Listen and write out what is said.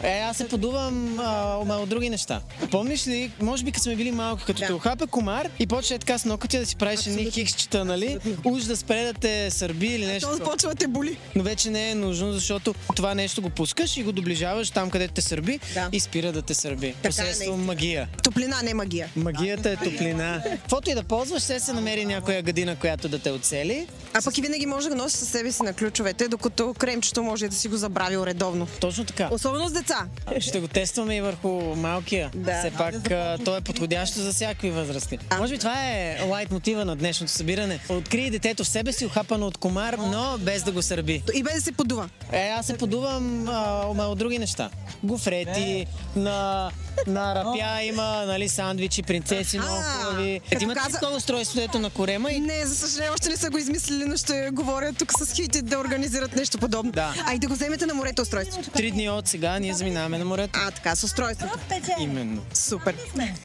Аз се подувам от други неща. Помниш ли, може би като сме били малки, като те ухапе комар и почне така с нокътя да си правиш едни хиксчета, нали? Уж да спре да те сърби или нещо. То започва да те боли. Но вече не е нужно, защото това нещо го пускаш и го доближаваш там, където те сърби и спира да те сърби. Посредством магия. Топлина, не магия. Магията е топлина. Каквото и да ползваш, се намери някоя гадина, която да те оцели. А пък и винаги може да носи със себе си на ключовете, докато кремчето може да си го забравил редовно. Точно така. Особено с деца. Ще го тестваме и върху малкия. Все пак то е подходящо за всякакви възрасти. Може би това е лайт мотива на днешното събиране. Открий детето в себе си, ухапано от комар, но без да го сърби. И без да се подува. Аз се подувам от други неща. Гофрети, на рапя има, нали, сандвичи, принцеси, много хубави. Имате ли такова устройство, дето на корема? Не, за съжаление, още не са го измислили, но ще говоря тук с хити да организират нещо подобно. Да. А и да го вземете на морето устройството. 3 дни от сега ние заминаваме на морето. Така, с устройството. Именно. Супер.